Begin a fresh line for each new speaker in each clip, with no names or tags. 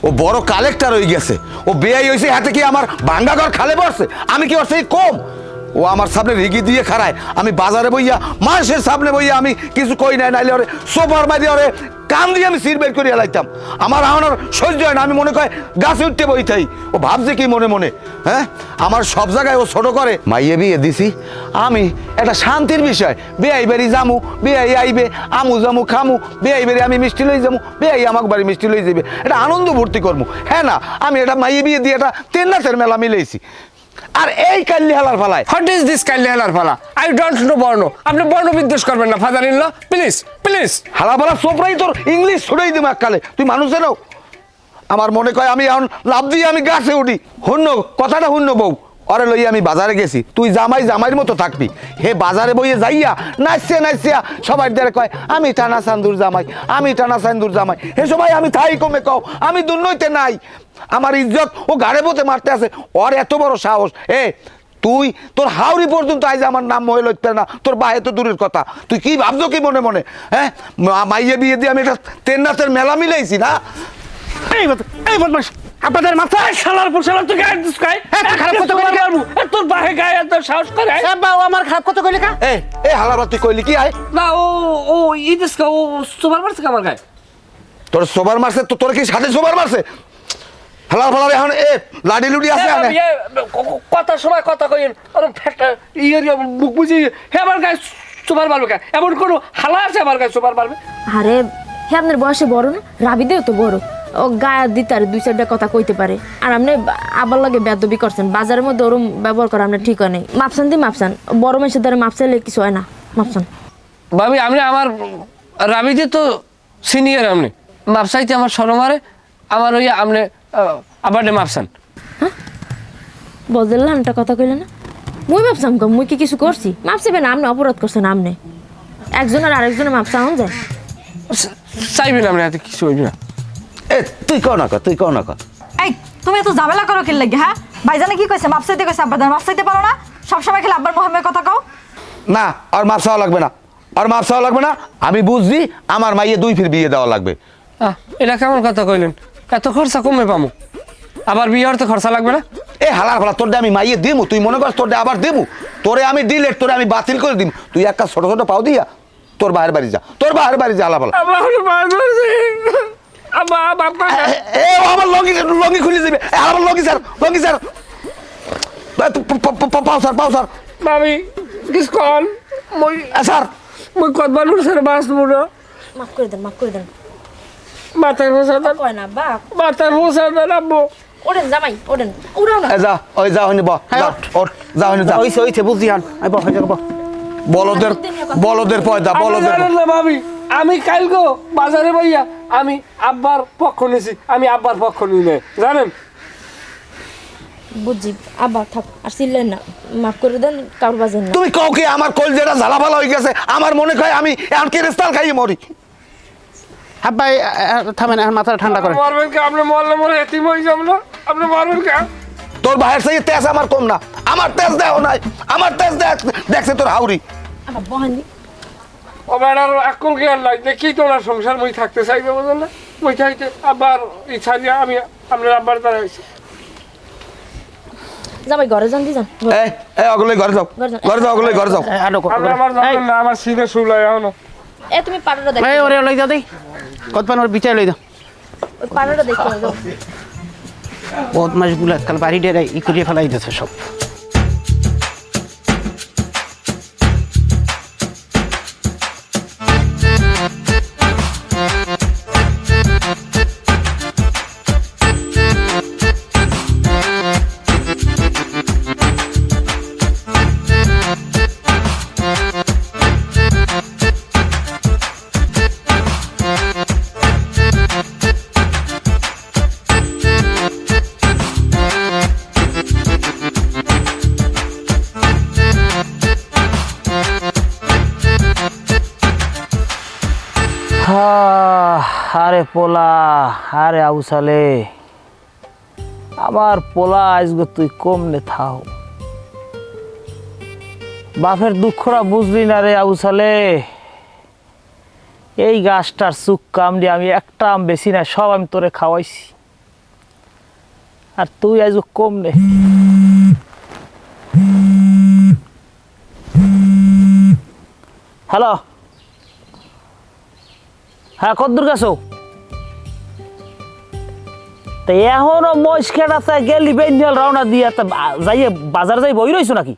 ও বড় কালেক্টর হয়ে গেছে, ও বেআই হয়েছে, হাতে কি আমার ভাঙ্গা ঘর খালে পড়ছে? আমি কি ওর সেই কম? ও আমার সামনে রিগি দিয়ে খাড়ায়, আমি বাজারে বইয়া মানুষের সামনে বইয়া আমি কিছু কই নাই, নাইলে ওরে সোফার মাঝে ওরে কান দিয়ে আমি সিট বের করিয়া লাইতাম। আমার আমার সহ্য হয় না, আমি মনে করি গাছে উঠতে বই থাই। ও ভাবছে কি মনে মনে, হ্যাঁ? আমার সব জায়গায় ও ছোট করে। মাইয়ে বিয়ে দিছি আমি, এটা শান্তির বিষয়। বেআই বাড়ি জামু, বেআই আইবে, আমু জামু খামু, বেআই বাড়ি আমি মিষ্টি লই যামু, বেআই আমাকে বাড়ি মিষ্টি লই যাবে, এটা আনন্দ ভর্তি করবো। হ্যাঁ না, আমি এটা মাইয়ে বিয়ে দিয়ে এটা তেন্নাথের মেলা মিলেছি। আর এই কাল্লি হালার ফালায়,
হোয়াট ইজ দিস কাইন্ডলি হেলার ফালা? আই ডোন্ট নো বর্ণ। আপনি বর্ণ বিদ্বেষ করবেন না father in law, please please.
হালা ফালা সোপরাই তোর ইংলিশ ছড়াই দিব এককালে, তুই মানুষেরও। আমার মনে কয় আমি এখন লাভ দিয়ে আমি গাছে উঠি। হুন্ন কথাটা হুন্ন বউ, অরে লইয়া আমি বাজারে গেছি, তুই জামাই জামাইয়ের মতো থাকবি। হে বাজারে বইয়ে যাইয়া নাচছে নাচছিয়া সবাই দ্বারা কয় আমি টানা চান্দুর জামাই, আমি টানা চান্দুর জামাই। হে সবাই আমি থাই কমে কও, আমি দুর্নইতে নাই। আমার ইজ্জত ও গাড়ে বোতে মারতে আছে, ওর এত বড় সাহস। তুই তোর হাওড়ি পর্যন্ত আইজ আমার নাম মহে লইতে না, তোর বাহে তো দূরের কথা। তুই কি ভাবছো কি মনে মনে? হ্যাঁ, মাইয়ে বিয়ে দিয়ে আমি এটা তেন্নাথের মেলা মিলাইছি না?
এই বদমাস, আপনাদের মাথায় শালার পর শালার তুই গায়ে দিস গায়ে। খারাপ কথা কইলি কা? তোর বাহে গায়ে এত সাহস করে? এ বাও আমার খারাপ কথা কইলি কা?
এই হালাবা তুই কইলি কি? আয়
না, ও ইদিস কা, ও সুপার মারছে কা আমার গায়ে?
তোর সোবার মারছে তো, তোর কি সাথে সোবার মারছে? হালার ফালার এখন লাডি লুডি আছে না?
কথা সময় কথা কইন, আর ফেটা ইয়ে মুখ বুঝি হে আমার গায়ে সুপার মারবে কা? এমন কোন হালা আছে আমার গায়ে সুপার মারবে?
আরে হে আপনার বয়সে বড় না, রাবিদেও তো বড়, ও গায়ে দিতে আর দুই চারটা কথা কইতে পারে। আর আপনি আবার লাগে বেদবি করছেন, বাজারের মধ্যে ওরম ব্যবহার করা আপনার ঠিক হয় নাই। মাপসান দি মাপসান, বড় মানুষের দ্বারা মাপসাইলে কিছু হয় না, মাপসান।
ভাবি আপনি আমার রাবিতে তো সিনিয়র, আপনি মাপসাইতে আমার শরমারে, আমার ওই আপনি আবার মাপসান।
হ্যাঁ বদলাম একটা কথা কইলে না, মুই মাপসাম কম, মুই কি কিছু করছি? মাপসিবে না, আপনি অপরাধ করছেন। আপনি একজনের আরেকজনের মাপসান যায়,
চাইবেন আপনি হাতে কিছু হইবে না।
তুই কও না, তুই কও না।
এই তুমি এত ঝামেলা করো কি লাগে? হ্যাঁ, ভাইজানে কি কইছে? মাপসাইতে কইছে, আব্বা মাপসাইতে পারো না? সবসময় খেলে আব্বার মোহাম্মদের কথা কও
না। আর মাপ চাওয়া লাগবে না, আর মাপ চাওয়া লাগবে না। আমি বুঝছি আমার মাইয়ে দুই ফির বিয়ে দেওয়া লাগবে।
এটা কেমন কথা কইলেন? এত খরচা কমে পামু, আবার বিয়ে হতে খরচা লাগবে না?
হালার ফালা তোর আমি মাইয়ে দিমু, তুই মনে কর তোর আবার দেবো? তোরে আমি দিলে তোরে আমি বাতিল করে দিম। তুই এক কাজ ছোট ছোট পাও দিয়া তোর বাহের বাড়ি যা, তোর বাহের বাড়ি যা। হালাফালা আমার লঙ্গি খুলে দিবে। আমার লঙ্গি স্যার, লঙ্গি স্যার, পাও স্যার, পাও স্যার।
মামি কিস কল মই
স্যার
মই কত মানুষ স্যার বাঁচবো না।
মাফ করে দেন, মাফ করে দেন।
মাথার বসা দেন,
কয় না বা
মাথার বসা দেন আব্বু।
ওড়েন জামাই, ওড়েন, উড়াও না।
যা, ওই যা হইনি বা যা হইনি যা।
ওইছে বুঝছি হান
বলদের পয়দা, বলদের।
না ভাবি, আমি কালগো বাজারে ভাইয়া আমি আব্বার পক্ষ নিছি, আমি আব্বার পক্ষ নিই না, জানেন?
বুঝছি, আবার থাক, আর চিল্লেন না, মাফ করে দেন, কারো বাজেন না।
তুমি কাউকে আমার কল যেটা ঝালাফালা হয়ে গেছে, আমার মনে হয় আমি এখন কেরেস্তাল খাইয়ে মরি।
হ্যাঁ ভাই থামেন, এখন মাথাটা ঠান্ডা করেন।
মারবেন কে? আপনি মরলে মরে এতিম হয়ে যাব না? আপনি মারবেন কে?
তোর ভাইয়ের সাথে তেজ আমার কম না, আমার তেজ দেও নাই, আমার তেজ দেখছে তোর হাউরি।
আবার বহান দি।
ও বেড়ার আকল জ্ঞান নাই, দেখি তোর সংসার মই থাকতে চাইবে, বুঝলেন না? মই চাইতে আব্বার ইচ্ছা নিয়ে আমি আপনার আব্বার দ্বারা আইছি।
জামাই ঘরে যান, দি যান।
অগলে ঘরে যাও, ঘরে যাও, অগলে ঘরে যাও।
আপনি আমার জানেন না, আমার সিনে শুলাই এখনো।
তুমি পাড়াটা দেখো,
এই ওরে লই যাও দেই, কত পান ওর বিচার লই দাও।
ওই পাড়াটা দেখো যাও।
বদমাশগুলো কাল বাড়ি ডেরাই ই করিয়ে ফেলাই দিতেছে সব।
আরে পোলা, আরে আউসালে, আবার পোলা আজকে তুই কমনে থাও। বাপের দুঃখরা বুঝলি না রে আউসালে। এই গাছটার চুক কামড়ে আমি একটা আম বেশি না, সব আমি তোরে খাওয়াইছি। আর তুই আজ কম নে। হ্যালো, হ্যাঁ কদ্দুর গেছো? তো এখনো মহিষ খেটাতে গেলি বেঞ্জাল রওনা দিয়া তা যাইয়ে বাজার যাই বই রইছো নাকি?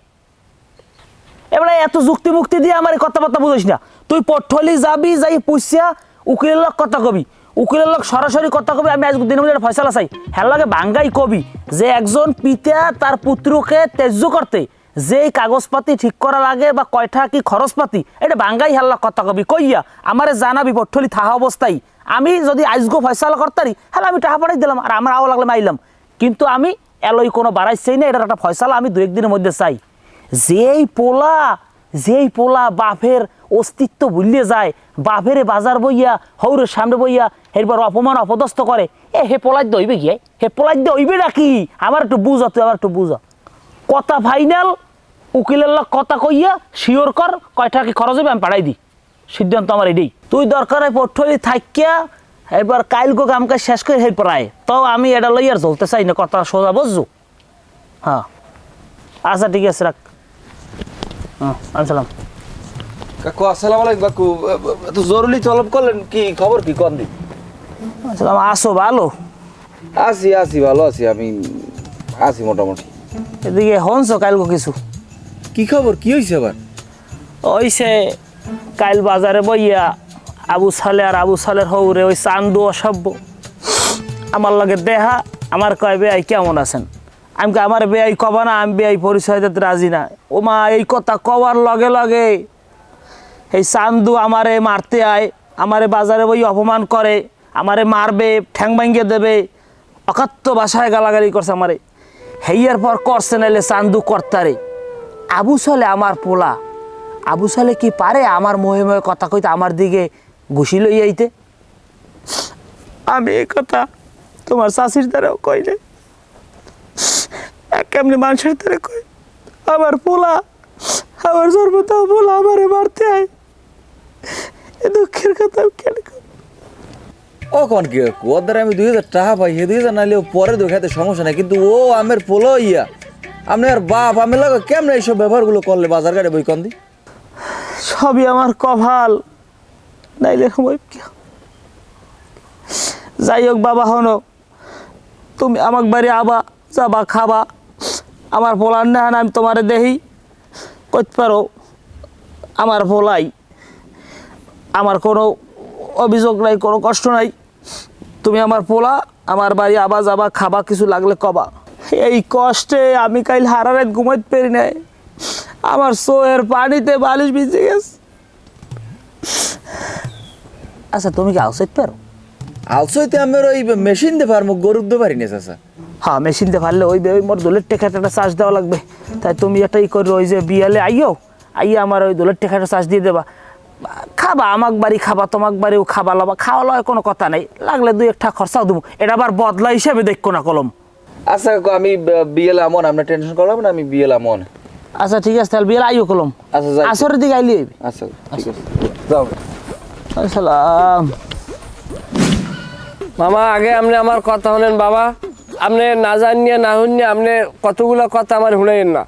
এবারে এত যুক্তি মুক্তি দিয়ে আমার কথাবার্তা বুঝিস না। তুই পটলি যাবি, যাই পুষিয়া উকিলের লোক কথা কবি, উকিলের লোক সরাসরি কথা কবি। আমি আজ দিনের মধ্যে ফয়সালা চাই, হ্যাঁ লাগে বাঙ্গাই কবি যে একজন পিতা তার পুত্রকে ত্যায্য করতে যেই কাগজপাতি ঠিক করা লাগে বা কয়টা কি খরচপাতি, এটা বাঙ্গাই হেল্লা কথা কবি কইয়া আমারে জানাবি পটলি থাকা অবস্থায়। আমি যদি আজগো ফয়সালা করতারি হ্যাঁ আমি টাকা পাঠাই দিলাম আর আমার আও লাগলে মাইলাম, কিন্তু আমি এলই কোনো বাড়াই চাই না। এটার একটা ফয়সালা আমি 2-1 দিনের মধ্যে চাই। যেই পোলা বাপের অস্তিত্ব ভুলিয়ে যায়, বাপের বাজার বইয়া হৌরের সামনে বইয়া এরপর অপমান অপদস্থ করে, হে পোলাই দইবে গিয়ে, হে পোলাই দইবে নাকি? আমার একটু বুঝা, তুই আমার একটু বুঝা। কথা ফাইনাল, উকিলের লোক কথা কইয়া শিওর কর কয়টা কি খরচ হবে আমি পাঠাই দিই। সিদ্ধান্ত আমার এটাই। তুই দরকার হয় পটলি থাকিয়া এরপর কাইলগো কামকাজ শেষ করে এরপর আয়, তো আমি এটা লই আর চলতে চাই না, কথা সোজা বুঝছো? হ্যাঁ আচ্ছা ঠিক আছে, রাখ। হ্যাঁ আসসালাম।
কাকু আসসালামু আলাইকুম। কাকু এত জরুরি তলব করলেন, কি খবর কি কোন দিন?
আসসালাম। আসো ভালো?
আছি ভালো আছি, আমি আছি মোটামুটি।
এদিকে হনছো কাইলগো কিছু?
কি খবর, কি হয়েছে আবার?
ওইসে কাইল বাজারে বইয়া আবু সালে আর আবু সালের হৌরে ওই চান্দু অসভ্য আমার লগে দেহা, আমার কয় বেআই কেমন আছেন? আমি আমার বেআই কবা না, আমি বেআই পরিচয় দিতে রাজি না। ও মা, এই কথা কবার লগে লগে এই চান্দু আমারে মারতে আয়, আমারে বাজারে বই অপমান করে, আমারে মারবে, ঠ্যাং ভাঙ্গিয়ে দেবে, অকাত্য ভাষায় গালাগালি করছে আমারে। হেয়ার পর করছে নাইলে চান্দু কর্তারে। আবু সালে আমার পোলা, আবু সালে কি পারে আমার মোহে মোহে কথা কইতে, আমার দিকে ঘুষি লই আইতে? আমি এই কথা তোমার চাষির দ্বারাও কই নাই, কেমনি মানুষের দ্বারা কই? আমার পোলা, আমার জন্মতাও পোলা আমারে মারতে আয়, এ দুঃখের কথা কেন?
ও কোন কি ওর দ্বারা আমি 2000 টাকা পাই, 2000 নাইলে পরে দেখাতে সমস্যা নাই, কিন্তু ও আমের পোলো ইয়া আপনার বাপ আমি লাগে কেমন এইসব ব্যবহারগুলো করলে বাজার ঘাটে বই কন দি?
সবই আমার কপাল, নাইলে সময় কি। যাই হোক বাবা, হনো তুমি আমাকে বাড়ি আবা, যাবা, খাবা, আমার পোলার না আমি তোমারে দেখি করতে পারো। আমার পোলাই, আমার কোনো অভিযোগ নাই, কোনো কষ্ট নাই। তুমি আমার পোলা, আমার বাড়ি আবা, যাবা, খাবা, কিছু লাগলে কবা। এই কষ্টে আমি কাইল হারা রাত ঘুমাইতে পারি নাই, আমার চোখের পানিতে বালিশ ভিজে গেছে। আচ্ছা তুমি কি আউসাইড পারো?
আলসইতে আমার ওই মেশিন দিয়ে পারবো, গরুর দিয়ে পারি না চাচা।
হ্যাঁ মেশিন দিয়ে পারলে ওই মোর দোলের টেকাটা একটা চার্জ দেওয়া লাগবে, তাই তুমি এটাই করো, ওই যে বিয়ালে আইও, আইয়া আমার ওই দোলের টেকাটা চার্জ দিয়ে দেবা। খাবা আমাক বাড়ি, খাবা তোমাক বাড়িও খাবা, লবা খাওয়া লয় কোনো কথা নাই, লাগলে 2-1 খরচাও দেবো, এটা আবার বদলা হিসেবে দেখো না কলম।
আচ্ছা কাকু আমি বিয়েল আমন, আপনার টেনশন করলাম না, আমি বিয়েল আমন।
আচ্ছা ঠিক আছে, তাহলে বিয়ালে আইও কলম।
আচ্ছা যাই।
আসরের দিকে আইলি হইবে।
আচ্ছা ঠিক আছে, যাও।
আসসালাম।
মামা আগে আপনি আমার কথা শোনেন বাবা, আপনি না জানিয়ে না শুনিয়ে আপনি কতগুলো কথা আমার শুনেন না।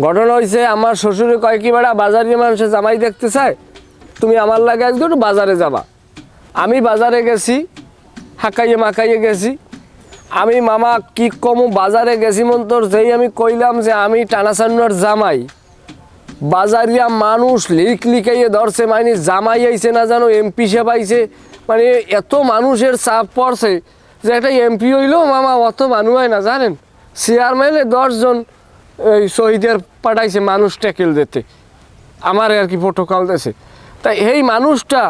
ঘটনা হয়েছে, আমার শ্বশুরে কয় কি বেড়া বাজারে মানুষের জামাই দেখতে চায়, তুমি আমার লাগে আজকে একটু বাজারে যাবা। আমি বাজারে গেছি, হাঁকাইয়ে মাখাইয়ে গেছি। আমি মামা কি কম বাজারে গেছি মন্তর, যেই আমি কইলাম যে আমি টানাচান্নার জামাই, বাজারিয়া মানুষ লিখাইয়ে ধরছে, মানে জামাই আইছে না জানো, এমপি সাহেব আইছে, মানে এত মানুষের চাপ পড়ছে যে একটা এমপি হইলেও মামা অত মানুষ হয় না জানেন। চেয়ারম্যানে 10 জন ওই শহীদের পাঠাইছে মানুষ ট্যাকেল দিতে, আমার আর কি প্রোটোকল দিয়েছে। তাই এই মানুষটা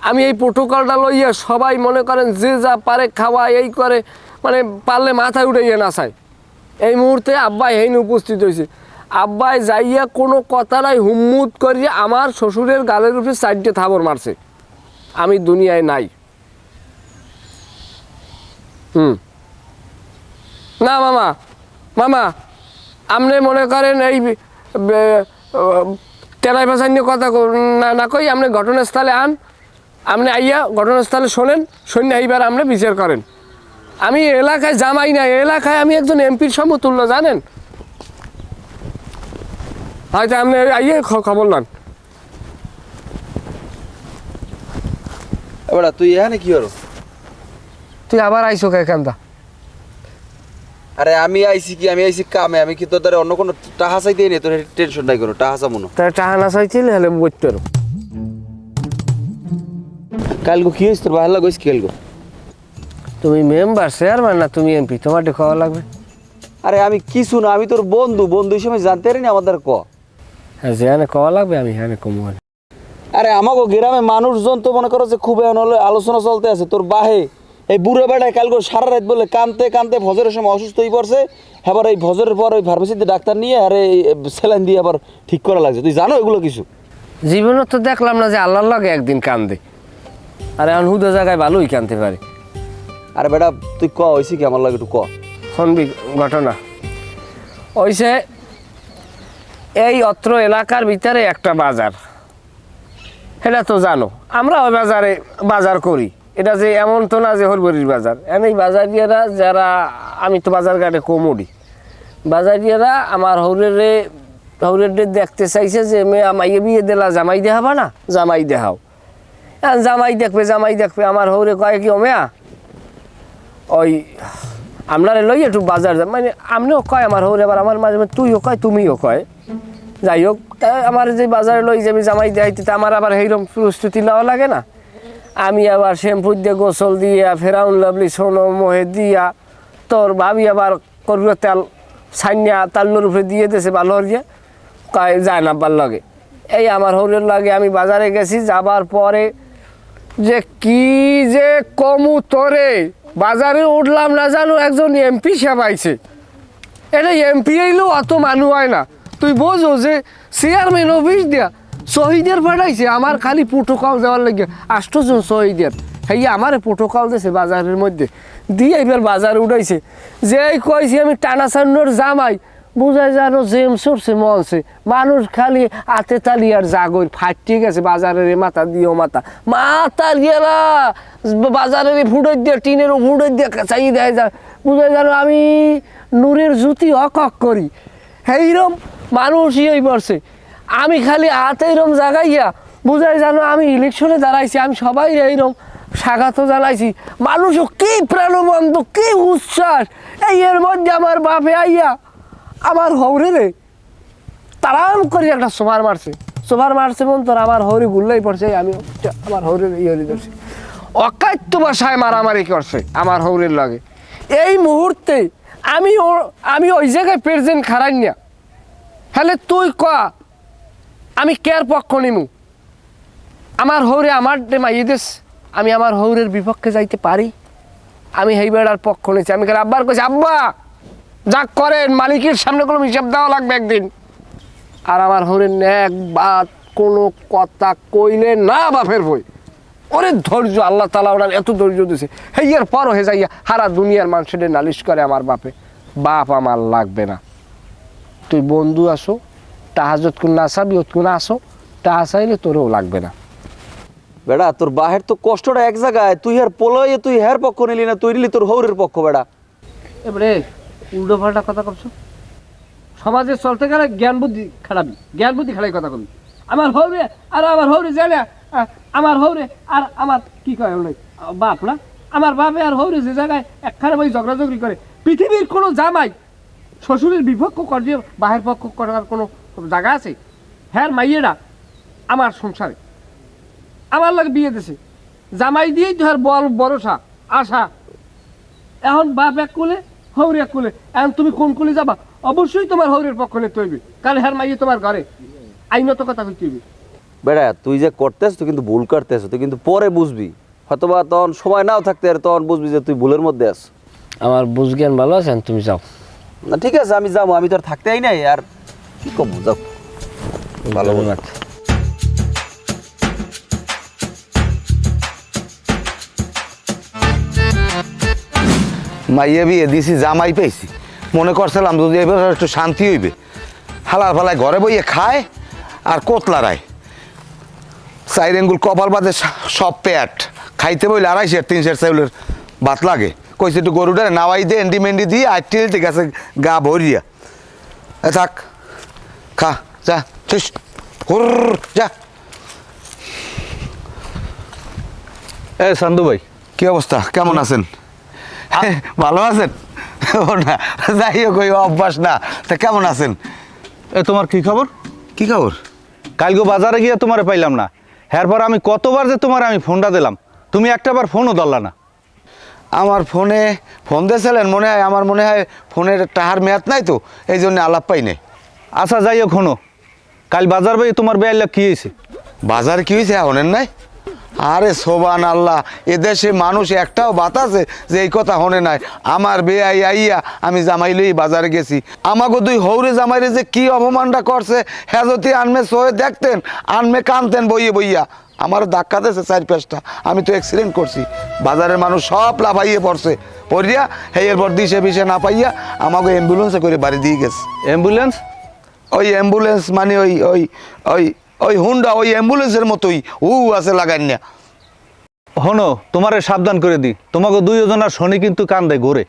আমি এই প্রোটোকলটা লইয়া সবাই মনে করেন যে যা পারে খাওয়া এই করে, মানে পারলে মাথায় উঠাইয়া নাচায়। এই মুহূর্তে আব্বাই হেইন উপস্থিত হয়েছে, আব্বাই যাইয়া কোনো কথা নাই হুম্মুদ করিয়া আমার শ্বশুরের গালের উপরে 4টে থাবর মারছে, আমি দুনিয়ায় নাই। না মামা, মামা আপনি মনে করেন এই টেরাই ভাষা নিয়ে কথা না কই, আপনি ঘটনাস্থলে আন, আপনি আইয়া ঘটনাস্থলে শোনেন, শূন্য এইবার আপনি বিচার করেন। আমি এলাকায় জামাই না, এলাকায় আমি একজন এমপির সমতুল্য, জানেন? হয়তো আপনি আইয়ে খবর নেন।
বেটা তুই এখানে কি হলো?
তুই আবার আইসো কেখানটা?
আরে আমি আইছি কি, আমি আইছি কামে। আমি কি তোর দ্বারা অন্য কোনো টাহা চাইতেই নেই, তোর টেনশন নাই করো, টাহা চামো না।
তাই টাহানা চাইছিলে হলে বইতে পারো।
কালকে কি হয়েছে তোর ভালো লাগছে? কালকে
তুমি মেম্বার চেয়ারম্যান না, তুমি এমপি, তোমার খাওয়া লাগবে।
আরে আমি কিছু না, আমি তোর বন্ধু, বন্ধু হিসেবে জানতে পারিনি আমাদের ক।
হ্যাঁ, যেখানে খাওয়া লাগবে আমি হ্যাঁ কমু।
আরে আমাকে গ্রামে মানুষজন তো মনে করো যে খুব এখন হলো আলোচনা চলতে আছে তোর বাহে এই বুড়ো বেটায় কালকে সারা রাত বলে কানতে কানতে ভজরের সময় অসুস্থ হয়ে পড়ছে। আবার এই ভজরের পর ওই ফার্মেসিতে ডাক্তার নিয়ে আরে স্যালাইন দিয়ে আবার ঠিক করা লাগছে। তুই জানো এগুলো কিছু?
জীবনে তো দেখলাম না যে আল্লাহর লাগে একদিন কান্দে, আর এখন হুদো জায়গায় ভালোই কানতে পারে।
আরে বেটা তুই ক হয়েছি কি আমার লাগে একটু ক।
শুনবি ঘটনা হইছে, এই অত্র এলাকার ভিতরে একটা বাজার, এটা তো জানো, আমরা ওই বাজারে বাজার করি। এটা যে এমন তো না যে হরবরির বাজার, এই বাজারিয়ারা যারা, আমি তো বাজার ঘাটে কমুডি, বাজারিয়ারা আমার হৌরের দেখতে চাইছে যে মেয়ে আমাইয়ে বিয়ে দিলা জামাই দেখাবা না, জামাই দেখাও। জামাই দেখবে আমার হৌরে কয় কি ও মেয়া ওই আপনারা লই একটু বাজার যা, মানে আপনিও কয় আমার হৌরে, আবার আমার মাঝে মাঝে তুইও কয় তুমিও কয়। যাই হোক, তাই আমার যে বাজারে লই যাবি জামাই দেখাইতে, আমার আবার সেইরকম প্রস্তুতি নেওয়া লাগে না। আমি আবার শ্যাম্পু দিয়ে গোসল দিয়া, ফেরাউন লাভলি সোনো মোহে দিয়া, তোর ভাবি আবার করবে তেল ছাইনিয়া তাল্লোর উপরে দিয়ে দিয়েছে ভালো হরিয়া, কয় যায় না বার লাগে। এই আমার হৌরের লাগে আমি বাজারে গেছি, যাবার পরে যে কি যে কমু তোরে, বাজারে উঠলাম না জানো একজন এমপি সাহেব আইছে। এটা এমপি আইলেও অত মানুষ হয় না, তুই বোঝো যে চেয়ারম্যান অফিস দিয়া শহীদের পাঠাইছে আমার খালি প্রোটোকল দেওয়ার লাগে 8 জন শহীদের। হ্যাঁ আমার প্রোটোকল দিয়েছে বাজারের মধ্যে দিয়ে এবার বাজারে উঠাইছে। যে কইছি আমি টানা সান্নর জামাই, বুঝাই জানো জেম সরছে মলছে, মানুষ খালি হাতে তালি আর জাগর ফাটিয়ে গেছে বাজারের মাথা দিয়েও মাথা গেলা বাজারের ফুটে দিয়ে টিনের ফুটে দিয়ে চাই দেয় যা, বুঝাই জানো আমি নূরের জুতি অক করি। এইরম মানুষ ইয়ে পড়ছে, আমি খালি হাতে এইরম জাগাইয়া বুঝাই জানো আমি ইলেকশনে দাঁড়াইছি, আমি সবাই এইরম স্বাগত জানাইছি। মানুষও কি প্রাণবন্ত, কি উচ্ছ্বাস। এই এর মধ্যে আমার বাপে আইয়া আমার হৌরে রে তারাম করে একটা সোভার মারছে মন তোর আমার হৌরি গুল্লাই পড়ছে। আমি আমার হৌরের ইয়ে ধরছি, অকাত্য বাসায় মারামারি করছে আমার হৌরের লাগে। এই মুহূর্তে আমি ওই জায়গায় প্রেজেন্ট খারাই না, হলে তুই ক আমি কেয়ার পক্ষ নিমু? আমার হৌরে আমার মাইয়ে দেশ, আমি আমার হৌরের বিপক্ষে যাইতে পারি? আমি এই বেড়ার পক্ষ নিয়েছি। আমি আব্বার কইছি আব্বা যা করেন মালিকের সামনে কোনো হিসাব দেওয়া লাগবে একদিন। আর আমার হৌরের এক বাত কোনো কথা কইলে না বাপের বই। ওরে ধৈর্য, আল্লাহ তাআলা ওনার এত ধৈর্য দিয়েছে। হেয়ার পর হয়ে যাইয়া সারা দুনিয়ার মানুষের নালিশ করে আমার বাপে। বাপ আমার লাগবে না, তুই বন্ধু আসো, তাহাজত কোন না চাবি ওতকুন আসো, তাহা চাইলে তোরও লাগবে না।
বেড়া তোর বাহের তো কষ্টটা এক জায়গায়, তুই হের পোলয়ে তুই হের পক্ষ নিলি না, তুই নিলি তোর হৌরের পক্ষ। বেড়া
এবারে উল্টো পাল্টা কথা করছো, সমাজে চলতে গেলে জ্ঞান বুদ্ধি খারাপই কথা কবি। আমার হৌরে আর আমার হৌরে জানে, আমার হৌরে আর আমার কি কয় বাপ না, আমার বাপে আর হৌরে যে জায়গায় একখানে ওই ঝগড়াঝগড়ি করে, পৃথিবীর কোনো জামাই শ্বশুরের বিপক্ষ করে বাহের পক্ষ করার কোনো জায়গা আছে? হ্যাঁ মাইয়েরা আমার সংসারে আমার লাগে বিয়ে দিছে, জামাই দিয়েই তো আর ভরসা আশা। এখন বাপ এক কুলে হৌরে এক কুলে, এখন তুমি কোন কুলে যাবা? অবশ্যই তোমার হৌরের পক্ষ নিতে হইবে, কারণ হ্যাঁ মাইয়ে তোমার ঘরে আইনত কথা কইতে হইবে।
বেড়া তুই যে করতেছ তুই কিন্তু ভুল করতেছ, তুই কিন্তু পরে বুঝবি, হয়তোবা তখন সময় নাও থাকতে আর তখন বুঝবি যে তুই ভুলের মধ্যে আস।
আমার বুঝ জ্ঞান ভালো আছেন, তুমি যাও।
না ঠিক আছে আমি যাবো, আমি তো আর থাকতেই নাই, আর কি করবো, যাও ভালো
ভালো
মাইয়ে বিয়ে দিছি, জামাই পেয়েছি, মনে করছিলাম যদি এবার একটু শান্তি হইবে। হালার ফালায় ঘরে বইয়ে খায় আর কোতলারায় 4 আঙ্গুল কপাল বাদে সব পেট খাইতে বইলে 250 300 চাউলের ভাত লাগে। কইছে একটু গরুটারে নাওয়াই দিয়ে এন্ডি মেন্ডি দিয়ে আর টিলতে গেছে গা ভরিয়া থাক খা যা ঠিক যা।
এ সান্দু ভাই,
কি অবস্থা, কেমন আছেন? ভালো আছেন? ও না, যাই হোক ওই অভ্যাস না। তা কেমন আছেন?
এ তোমার কি খবর?
কি খবর?
কালকে বাজারে গিয়ে তোমারে পাইলাম না, এরপর আমি কতবার যে তোমার আমি ফোনটা দিলাম, তুমি একটাবার ফোনও ধরলা না।
আমার ফোনে ফোন দিয়েছিলেন মনে হয়, আমার মনে হয় ফোনের টাহার মেয়াদ নাই তো, এই জন্য আলাপ পাই নাই।
আচ্ছা যাই হোক, শোনো, কাল বাজার ভাই তোমার বেয়াল্লা কি হয়েছে?
বাজার কি হয়েছে হনেন নাই? আরে সোবান আল্লাহ, এদেশে মানুষ একটাও বাতাসে যে এই কথা হনে নাই। আমার বেয়াই আইয়া আমি জামাই লই বাজারে গেছি, আমাকে দুই হৌরে জামাইরে যে কি অপমানটা করছে, হ্যাঁ যদি আনমে সয়ে দেখতেন, আনমে কানতেন বইয়ে বইয়া। আমার ধাক্কা দিয়েছে 4-5টা, আমি তো অ্যাক্সিডেন্ট করছি। বাজারের মানুষ সব লাফাইয়ে পড়ছে, পড়িয়া হে এরপর দিশে বিষে না পাইয়া আমাকে অ্যাম্বুলেন্সে করে বাড়ি দিয়ে গেছে।
অ্যাম্বুলেন্স?
ওই অ্যাম্বুলেন্স মানে ওই ওই ওই ওই হুন্ডা, ওই অ্যাম্বুলেন্সের মতোই আছে লাগাই না।
শোনো, তোমারে সাবধান করে দিই, তোমাকে দুইজনের শনি কিন্তু কান্দে ঘুরে,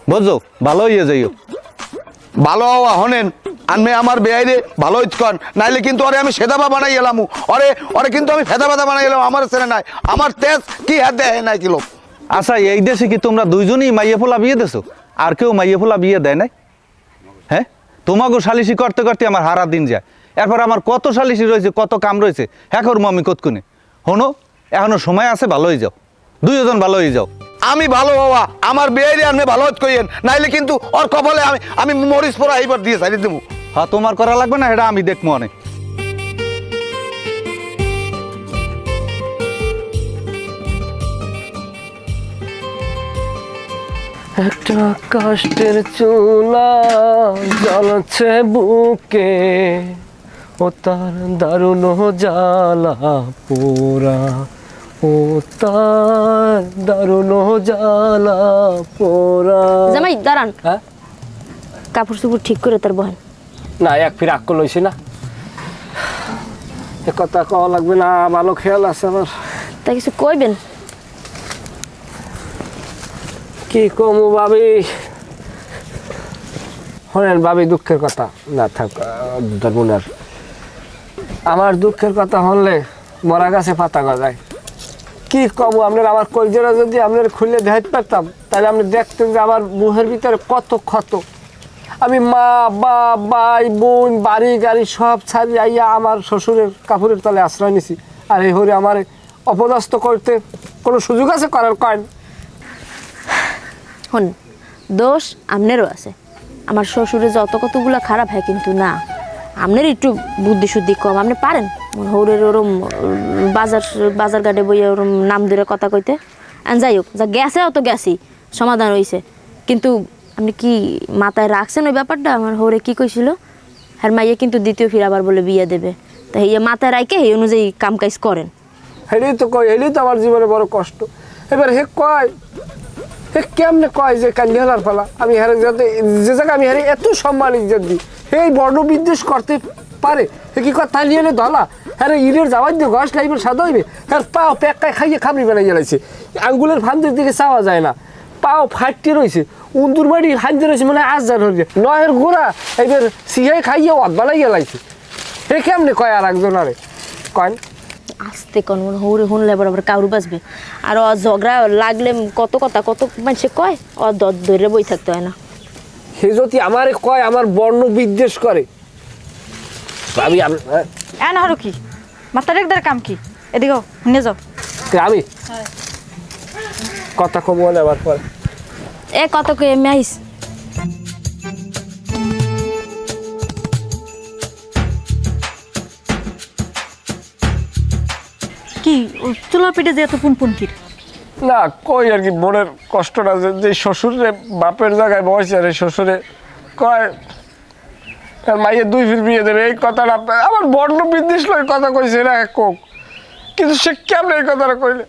বুঝছো? ভালো হইয়া যাইও।
ভালো হওয়া হনেন, আনমে আমার বেআইরে ভালো ইচ্ছন, নাইলে কিন্তু ওরে আমি সেদাবা বানাই এলাম, ওরে কিন্তু আমি ফেদা ফেদা বানাই এলাম। আমার ছেলে নাই, আমার তেজ কি হাত দেয় নাই কিলো।
আচ্ছা, এই দেশে কি তোমরা দুইজনই মাইয়া ফোলা বিয়ে দেছো? আর কেউ মাইয়া ফোলা বিয়ে দেয় নাই? হ্যাঁ, তোমাকে সালিশি করতে করতে আমার হারা দিন যায়, এরপর আমার কত সালিশি রয়েছে, কত কাম রয়েছে, হ্যাঁ করবো আমি কতক্ষণে। শোনো, এখনো সময় আছে, ভালো হয়ে যাও, দুইজন ভালো হয়ে যাও।
আমি ভালো হওয়া আমার বেআইরে আনমে ভালো কইেন, নাইলে কিন্তু ওর কপালে আমি মরিচ পোড়া এইবার দিয়ে সারি দেবো।
হ্যাঁ, তোমার করা লাগবে না, এটা আমি দেখবো অনেক।
একটা কষ্টের চুলা জ্বলছে বুকে, ও তার দারুণ জ্বালা পোড়া, ও তার দারুণ জ্বালা পোড়া।
জামাই দাঁড়ান,
হ্যাঁ,
কাপড় চোপড় ঠিক করে তার বহেন।
না এক ফির আক্কল হয়েছি না, এ কথা কওয়া লাগবে না, ভালো খেয়াল আছে আমার।
তা কিছু কইবেন?
কি কমু ভাবি, শোনেন ভাবি, দুঃখের কথা না থাক ধর্মনার, আমার দুঃখের কথা হলে মরা গাছে পাতা গজায়। কি কমু আপনার, আমার কলজেরা যদি আপনার খুলে দেখাতে পারতাম, তাহলে আপনি দেখতেন যে আমার মুহের ভিতরে কত ক্ষত। আমি মা বাপ ভাই বোন বাড়ি গাড়ি সব ছাড়ি আইয়া আমার শ্বশুরের কাপড়ের তলে আশ্রয় নিছি, আর এই হরে আমার অপদস্থ করতে কোনো সুযোগ আছে করার? কয়েন
হন, দোষ আপনারও আছে। আমার শ্বশুরে যত কতগুলো খারাপ হয় কিন্তু না, আপনার একটু বুদ্ধি শুদ্ধি কম। আপনি পারেন হৌরের ওরম বাজার ঘাটে বইয়া ওরম নাম ধরে কথা কইতে। যাই হোক, যা গেছে অত গেছি, সমাধান হয়েছে। কিন্তু আপনি কি মাথায় রাখছেন ওই ব্যাপারটা? আমার হৌরে কি কইছিল, হ্যাঁ মাইয়া কিন্তু দ্বিতীয় ফির আবার বলে বিয়ে দেবে, তা এই মাথায় রাখে এই অনুযায়ী কাম কাজ করেন।
হেলেই তো কয়, হেলেই তো আমার জীবনে বড় কষ্ট। এবার হে কয়, হে কেমনে কয় যে কান্দিহালার ফেলা, আমি হারে যাতে যে জায়গায় আমি হারে এত সম্মান ইজ্জত দিই, এই বর্ণ বিদ্বেষ করতে পারে? হে কি কথা নিয়ে এনে ধলা, হ্যাঁ ইটের যাওয়ার দিয়ে ঘষ লাইবের সাদা হইবে, হ্যাঁ পাও প্যাকায় খাইয়ে খাবরি বানাই গেলাইছে, আঙ্গুলের ফান্দের দিকে চাওয়া যায় না, পাও ফাটতে রয়েছে, উন্দুর বাড়ি হাঁজতে রয়েছে, মানে আজার হয়ে নয়ের গোড়া এবার সিহাই খাইয়ে অদবালাই গেলাইছে। হে কেমনে কয় আর একজন আরে কয়
আস্তে কোন হৌরে শুনলে বরাবর কাউরু বাঁচবে। আর ও ঝগড়া লাগলে কত কথা কত মানুষে কয়, ও ধরে বই থাকতে হয় না।
সে যদি আমারে কয় আমার বর্ণ বিদ্বেষ করে, আমি
এন হরো কি মাথা রেখদার কাম কি? এদিকে শুনে যাও।
আমি কথা কম বলে আবার পরে
এ কত কে এমনি আইস।
কি চুলার পেটে যে এত পুনপুন কি?
না কই আর কি মনের কষ্টটা যে শ্বশুরে বাপের জায়গায় বসে আর শ্বশুরে কয় মাইয়ে 2 ফির বিয়ে দেবে, এই কথাটা আমার বর্ণ বিদ্বেষ লয় কথা কইছে না কোক, কিন্তু সে কেমন এই কথাটা কইলে?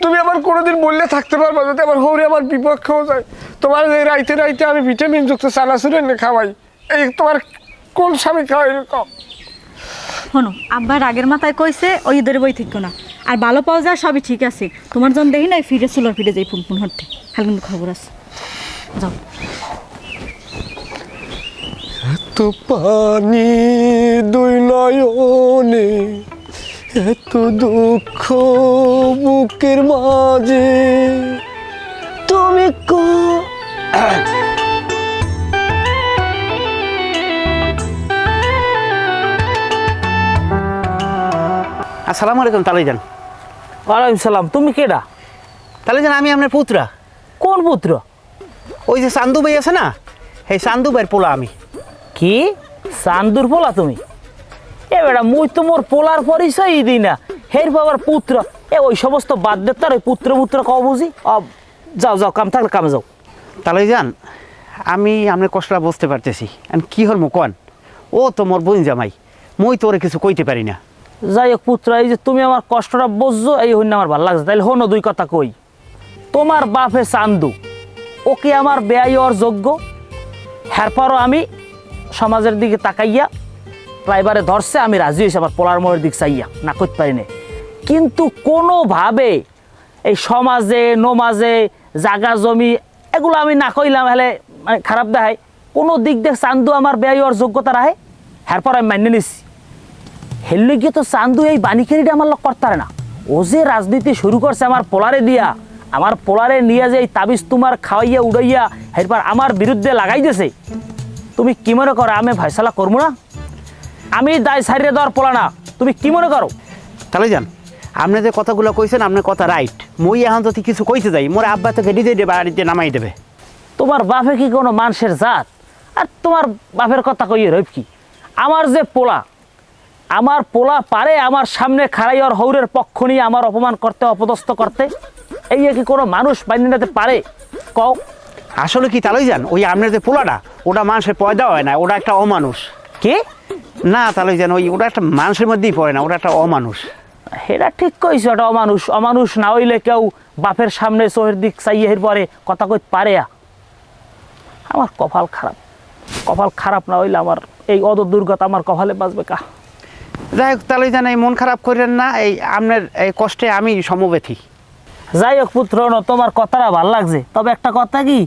তুমি আমার কোনোদিন বললে থাকতে পারবা যদি আমার হৌরে আমার বিপক্ষেও যায়? তোমার এই রাইতে রাইতে আমি ভিটামিন যুক্ত চানাচুর এনে খাওয়াই, এই তোমার কোন স্বামী খাওয়াই কম?
শোনো, আব্বা রাগের মাথায় কইছে ওই ঈদের বই ঠিক না, আর ভালো পাওয়া যায় সবই ঠিক আছে। তোমার জন দেখি নাই ফিরে চুলার ফিরে যাই পুনপুন হতে, কাল কিন্তু খবর আছে যাও
এত পানি দুই নয়নে, এত দুঃখ বুকের মাঝে, তুমি
আসসালামু আলাইকুম তালুইজান।
ওয়ালাইকুম সালাম। তুমি কেডা?
তালুইজান আমি আপনার পুত্রা।
কোন পুত্র?
ওই যে চান্দু ভাই আছে না, সেই চান্দু ভাইয়ের পোলা আমি।
কি চান্দুর পোলা তুমি? এ বেটা মুই তো মোর পোলার পরিচয়ই দিই না, হের বাবার পুত্র। ওই সমস্ত বাদ দে, তার ওই পুত্র কও বুঝি। যাও যাও, কাম থাকলে কামে যাও।
তালুইজান আমি আপনার কষ্টটা বুঝতে পারতেছি, আমি কি হল কন, ও তো মোর বোন জামাই, মুই তোরে কিছু কইতে পারি না।
যাই হোক পুত্র, এই যে তুমি আমার কষ্টটা বুঝছো, এই হইন আমার ভালো লাগছে। তাইলে হনো দুই কথা কই। তোমার বাপে চান্দু, ও কি আমার বেয়াই ওর যোগ্য? হ্যারপরও আমি সমাজের দিকে তাকাইয়া ড্রাইভারে ধরছে, আমি রাজি হয়েছি আমার পোলার মোড়ের দিক চাইয়া, না করতে পারি না। কিন্তু কোনোভাবে এই সমাজে নমাজে জাগা জমি এগুলো আমি না কইলাম হলে মানে খারাপ দেখায়। কোনো দিক দিয়ে চান্দু আমার বেয়াই ওর যোগ্যতা রাখে, হ্যারপর আমি মান্য নিচ্ছি। হেললে গিয়ে তো চান্দু এই বাণিখেরিটা আমার লোক করতে পারে না। ও যে রাজনীতি শুরু করছে আমার পোলারে দিয়া, আমার পোলারে নিয়ে যে এই তাবিজ তোমার খাওয়াইয়া উড়াইয়া এরপর আমার বিরুদ্ধে লাগাই দিয়েছে। তুমি কি মনে করো আমি ফয়সালা করবো না? আমি দায় সারিয়ে দেওয়ার পোলা না, তুমি কি মনে করো?
তালুইজান আপনি যে কথাগুলো কইছেন আপনার কথা রাইট, মুই এখন যদি কিছু কইতে যাই মোর আব্বা তোকে ডিজে দিয়ে বাড়িতে নামাই দেবে।
তোমার বাপে কি কোনো মানুষের জাত? আর তোমার বাপের কথা কইয়ে রইব কি? আমার যে পোলা, আমার পোলা পারে আমার সামনে খাড়াই আর হৌরের পক্ষ নিয়ে আমার অপমান করতে, অপদস্থ করতে? এই কি কোনো মানুষ বাইরে নিতে পারে কও?
আসলে কি তালুইজান, ওই আপনার যে পোলাটা ওটা মানুষের পয়দা হয় না, ওটা একটা অমানুষ।
কি
না তালুইজান, ওটা একটা মানুষের মধ্যেই পড়ে না, ওটা একটা অমানুষ।
এটা ঠিক কইছো, এটা অমানুষ। অমানুষ না হইলে কেউ বাপের সামনে চোহের দিক চাইয়ে পরে কথা কইতে পারে? আমার কপাল খারাপ, কপাল খারাপ না হইলে আমার এই অদ দুর্গত আমার কপালে বাঁচবে কা?
যাই হোক তালুইজান এই মন খারাপ করেন না, এই আপনার এই কষ্টে আমি সমবেথী।
যাই হোক পুত্র, তোমার কথাটা ভালো লাগছে। তবে একটা কথা কি,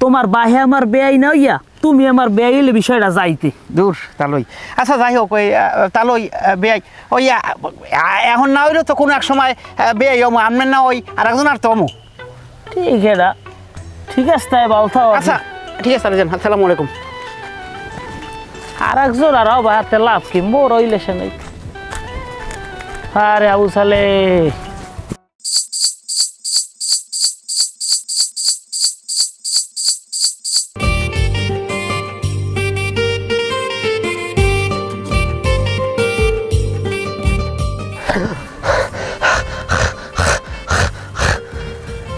তোমার বাহে আমার বেয়াই না হইয়া তুমি আমার বেয়াই হইলে বিষয়টা যাইতে
দূর তালুই। আচ্ছা যাই হোক ওই তালুই বেয়াই ওই এখন না হইলেও তো কোনো এক সময় বেয়াই অমু আপনার না ওই আর একজন আর তো অমু।
ঠিক এটা ঠিক আছে, তাই বলতো।
আচ্ছা ঠিক আছে তালুইজান, আসসালামু আলাইকুম।
আর একজন আর হাতে লাভ কি মোর হইলে সে নাই। আরে আবু সালে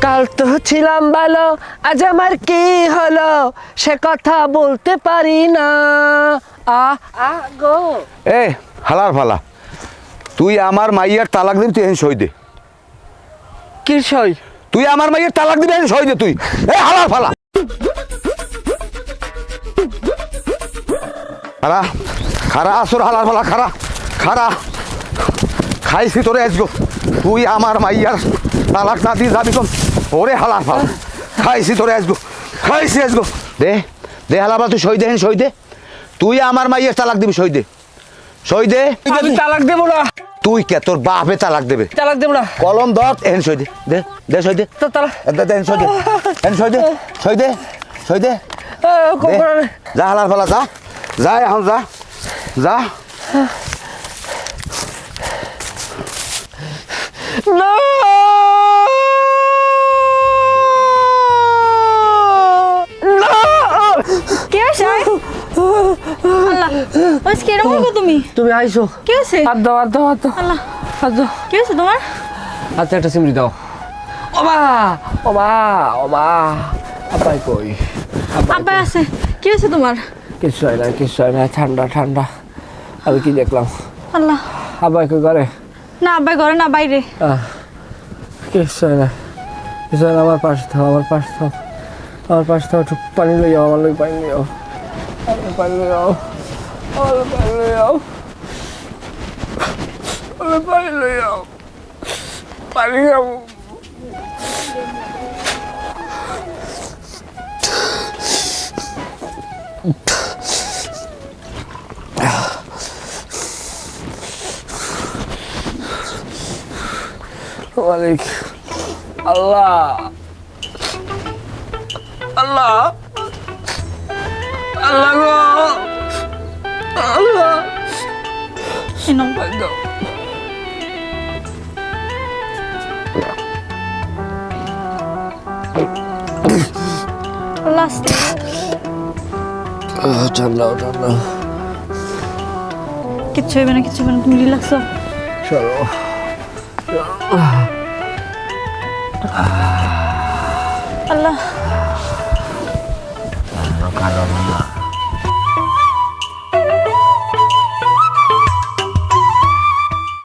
কাল তো ছিলাম ভালো, আজ আমার কি হলো সে কথা বলতে পারি না। গো
এ হালার ফালা, তুই আমার মাইয়ার তালাক দিবি, তুই এখন সই দে।
কি সই?
তুই আমার মাইয়ার তালাক দিবি, এখন সই দে তুই। এ হালার ফালা, খারা খারা আসর হালার ফালা, খারা খারা খাইছি তোরে আসবো। তুই আমার মাইয়ার তালাক না দিয়ে যাবি কম, ওরে হালার ফালা খাইছি তোরে আসবো, খাইছি আসবো। দে দে হালার ফালা, তুই সই দে, সই দে। তুই আমার মাইয়ার তালাক দিবি, সই দে, সই দে।
আমি তালাক দেবো না।
তুই কে, তোর বাপে তালাক দেবে?
তালাক দেবো না।
কলম ধর, এহেন সই দে, দে দে সই দে,
তো তালাক
এহেন সই দে, এহেন সই দে, সই দে, সই দে। দে। যা হালার ফালা, যা যা এখন যা যা।
না
কে আছে আল্লাহ ওই কে রকম গো তুমি?
তুমি আইছো?
কে আছে?
হাত দাও, হাত দাও, হাত দাও,
আল্লাহ
হাত দাও।
কে আছে তোমার?
হাতে একটা চিমড়ি দাও। ও মা, ও মা, ও মা, আব্বাই কই?
আব্বা আছে। কে আছে তোমার?
কিছু হয় না, কিছু হয় না, ঠান্ডা ঠান্ডা। আমি কি দেখলাম?
আল্লাহ
আব্বাই কই ঘরে?
না আব্বাই ঘরে না, বাইরে।
কিছু হয় না, কিছু হয় না। আমার পাশে থাও, আমার পাশে থাও, আমার পাশে থাও। একটু পানি লই যাও, আমার লই পানি লই যাও, আমার পানি লই যাও, আমার পানি লই যাও, আমার পানি লই যাও, পানি খাবো। মালিক আল্লাহ আল্লাহ আল্লাহ গো আল্লাহ
লাস্ট
ঠান্ডা ঠান্ডা
কিচ্ছু হবে না কিচ্ছু হবে না তুমি রিল্যাক্স হও
চলো
আল্লাহ
কারণ